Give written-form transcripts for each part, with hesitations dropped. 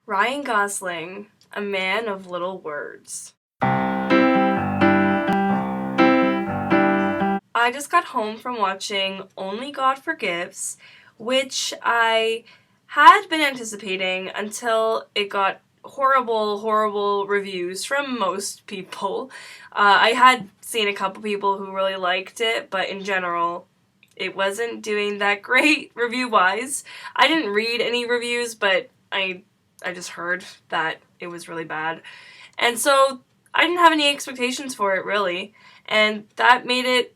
Ryan Gosling, a man of little words. I just got home from watching Only God Forgives, which I had been anticipating until it got horrible reviews from most people. I had seen a couple people who really liked it, but in general, it wasn't doing that great review-wise. I didn't read any reviews, but I just heard that it was really bad. And so I didn't have any expectations for it, really. And that made it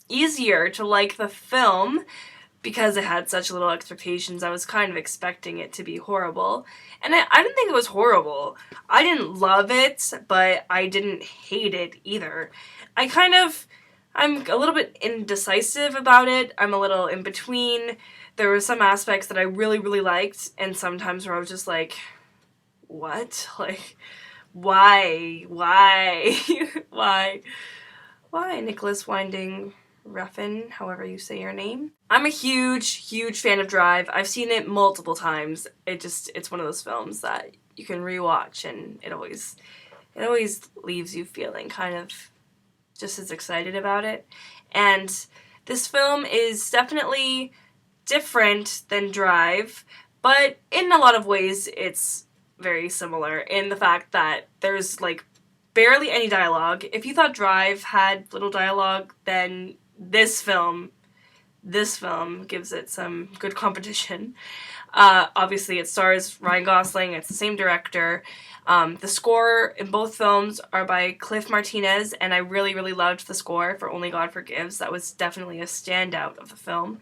easier to like the film because I had such little expectations. I was kind of expecting it to be horrible. And I didn't think it was horrible. I didn't love it, but I didn't hate it either. I'm a little bit indecisive about it. I'm a little in between. There were some aspects that I really liked, and sometimes where I was just like, what? Like, why? Why, Nicholas Winding Refn, however you say your name. I'm a huge fan of Drive. I've seen it multiple times. It's one of those films that you can rewatch, and it always leaves you feeling kind of just as excited about it. And this film is definitely different than Drive, but in a lot of ways it's very similar in the fact that there's like barely any dialogue. If you thought Drive had little dialogue, then this film gives it some good competition. Obviously, it stars Ryan Gosling. It's the same director. The score in both films are by Cliff Martinez, and I really loved the score for Only God Forgives. That was definitely a standout of the film.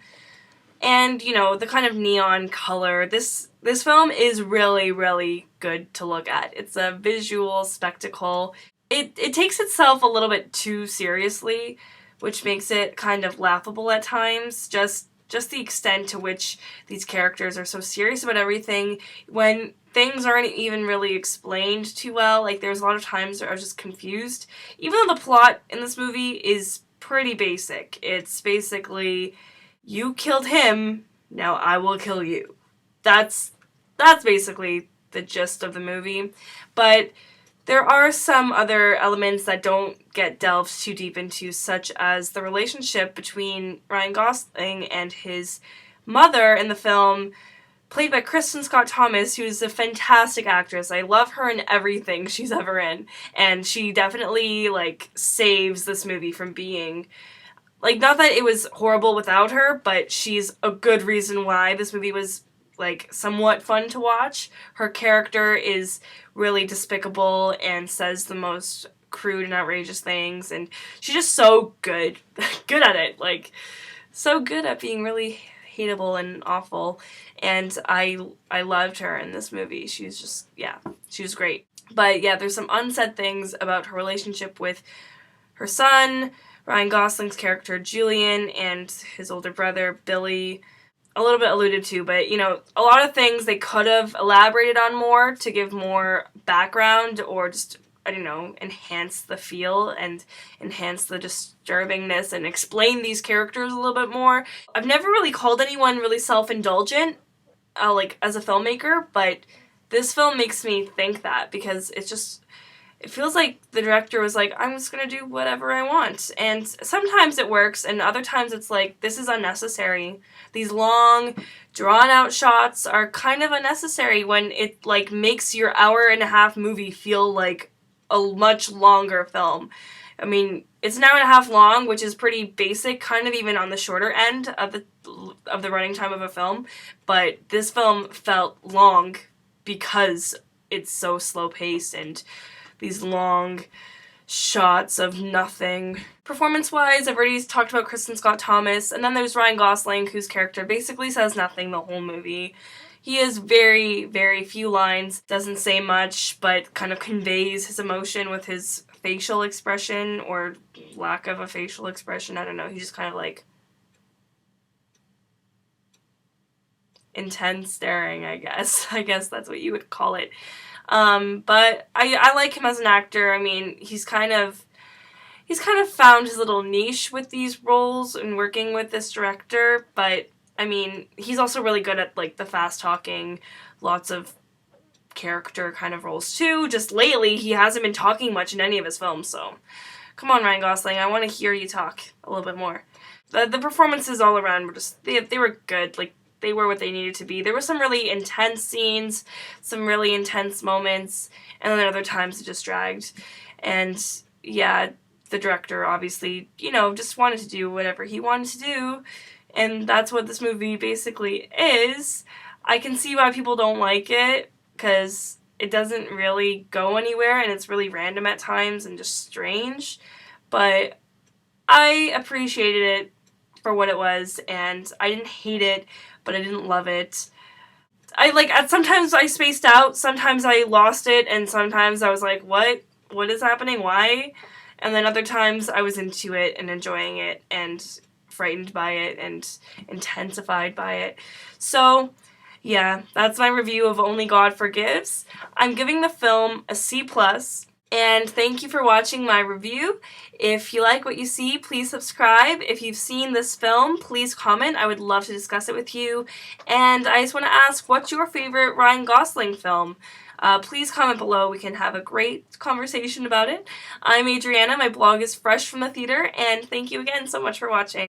And, you know, the kind of neon color. This film is really good to look at. It's a visual spectacle. It takes itself a little bit too seriously, which makes it kind of laughable at times. Just the extent to which these characters are so serious about everything when things aren't even really explained too well. Like, there's a lot of times where I was just confused. Even though the plot in this movie is pretty basic. It's basically, you killed him, now I will kill you. That's basically the gist of the movie. But there are some other elements that don't get delved too deep into, such as the relationship between Ryan Gosling and his mother in the film, played by Kristin Scott Thomas, who's a fantastic actress. I love her in everything she's ever in, and she definitely, like, saves this movie from being, like, not that it was horrible without her, but she's a good reason why this movie was, like, somewhat fun to watch. Her character is really despicable and says the most crude and outrageous things, and she's just so good at it, like, so good at being really hateable and awful. And I loved her in this movie. She was great. But yeah, there's some unsaid things about her relationship with her son, Ryan Gosling's character Julian, and his older brother Billy, a little bit alluded to, but, you know, a lot of things they could have elaborated on more to give more background or just, I don't know, enhance the feel and enhance the disturbingness and explain these characters a little bit more. I've never really called anyone really self-indulgent, like, as a filmmaker, but this film makes me think that, because it feels like the director was like, I'm just gonna do whatever I want. And sometimes it works, and other times it's like, this is unnecessary. These long, drawn-out shots are kind of unnecessary when it, like, makes your hour-and-a-half movie feel like a much longer film. I mean, it's an hour and a half long, which is pretty basic, kind of even on the shorter end of the running time of a film. But this film felt long because it's so slow-paced and these long shots of nothing. Performance-wise, I've already talked about Kristin Scott Thomas, and then there's Ryan Gosling, whose character basically says nothing the whole movie. He has very few lines, doesn't say much, but kind of conveys his emotion with his facial expression, or lack of a facial expression, I don't know. He's just kind of like intense staring, I guess. I guess that's what you would call it. But I like him as an actor. I mean, he's kind of found his little niche with these roles and working with this director, but I mean, he's also really good at, like, the fast talking, lots of character kind of roles too. Just lately, he hasn't been talking much in any of his films, so come on, Ryan Gosling, I want to hear you talk a little bit more. The performances all around were just, they were good. Like, they were what they needed to be. There were some really intense scenes, some really intense moments, and then other times it just dragged. And yeah, the director obviously, just wanted to do whatever he wanted to do, and that's what this movie basically is. I can see why people don't like it, because it doesn't really go anywhere, and it's really random at times and just strange, but I appreciated it for what it was, and I didn't hate it, but I didn't love it. Sometimes I spaced out, sometimes I lost it, and sometimes I was like, what is happening, why? And then other times I was into it and enjoying it and frightened by it and intensified by it. So yeah, that's my review of Only God Forgives. I'm giving the film a C+, and thank you for watching my review. If you like what you see, please subscribe. If you've seen this film, please comment. I would love to discuss it with you. And I just want to ask, what's your favorite Ryan Gosling film? Please comment below. We can have a great conversation about it. I'm Adriana. My blog is Fresh from the Theater, and thank you again so much for watching.